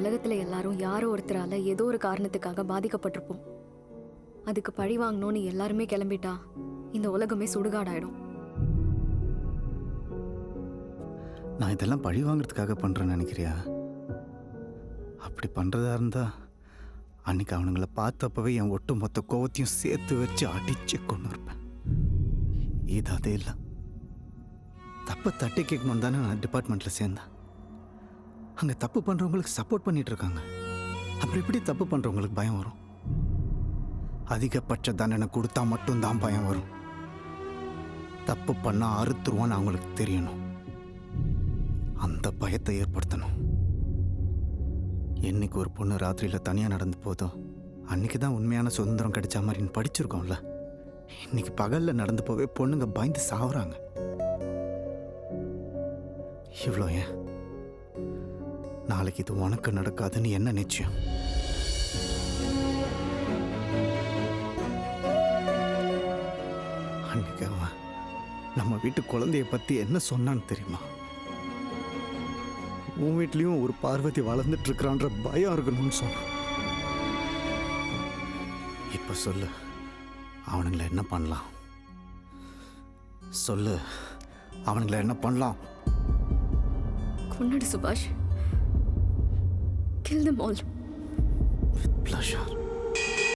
உலகத்துல எல்லாரும் யாரோ ஒருத்தரால ஏதோ ஒரு காரணத்துக்காக பாதிக்கப்பட்டிருப்போம். அதுக்கு பழி வாங்கணும்னு எல்லாருமே கிளம்பிட்டா இந்த உலகமே சுடுகாடாயிடும். நான் இதெல்லாம் பழி வாங்குறதுக்காக பண்றேன்னு நினைக்கிறியா? அப்படி பண்றதா இருந்தா அன்னைக்கு அவனுங்களை பார்த்தப்பவே என் ஒட்டு மொத்த கோவத்தையும் சேர்த்து வச்சு அடிச்சு கொண்டு இருப்பேன். இது அதே இல்லை. தப்பை தட்டி கேட்கணும் தானே நான் டிபார்ட்மெண்ட்ல சேர்ந்தேன். அங்க தப்பு பண்றவங்களுக்கு சப்போர்ட் பண்ணிட்டு இருக்காங்க. அப்புறம் எப்படி தப்பு பண்றவங்களுக்கு பயம் வரும்? அதிகபட்ச தண்டனை கொடுத்தா மட்டும்தான் பயம் வரும். தப்பு பண்ணா அறுத்துருவான்னு அவங்களுக்கு தெரியணும். அந்த பயத்தை ஏற்படுத்தணும். என்னைக்கு ஒரு பொண்ணு ராத்திரியில் தனியாக நடந்து போதோ அன்னைக்கு தான் உண்மையான சுதந்திரம் கிடைச்ச மாதிரி படிச்சிருக்கோம்ல. இன்னைக்கு பகலில் நடந்து போவே பொண்ணுங்க பயந்து சாவுறாங்க. இவ்வளோ ஏன்? நாளைக்கு இது உனக்கு நடக்காதுன்னு என்ன நிச்சயம்? அன்னைக்கு அவன் நம்ம வீட்டு குழந்தைய பற்றி என்ன சொன்னான்னு தெரியுமா? உன் வீட்லேயும் ஒரு பார்வதி வளர்ந்துட்டு இருக்கிறான்ற பயம் இருக்கணும்னு சொன்னான். இப்போ சொல்லு, அவனுங்களை என்ன பண்ணலாம்? சொல்லு, அவனுங்களை என்ன பண்ணலாம்? கொன்னுடு சுபாஷ். Kill them all. With pleasure.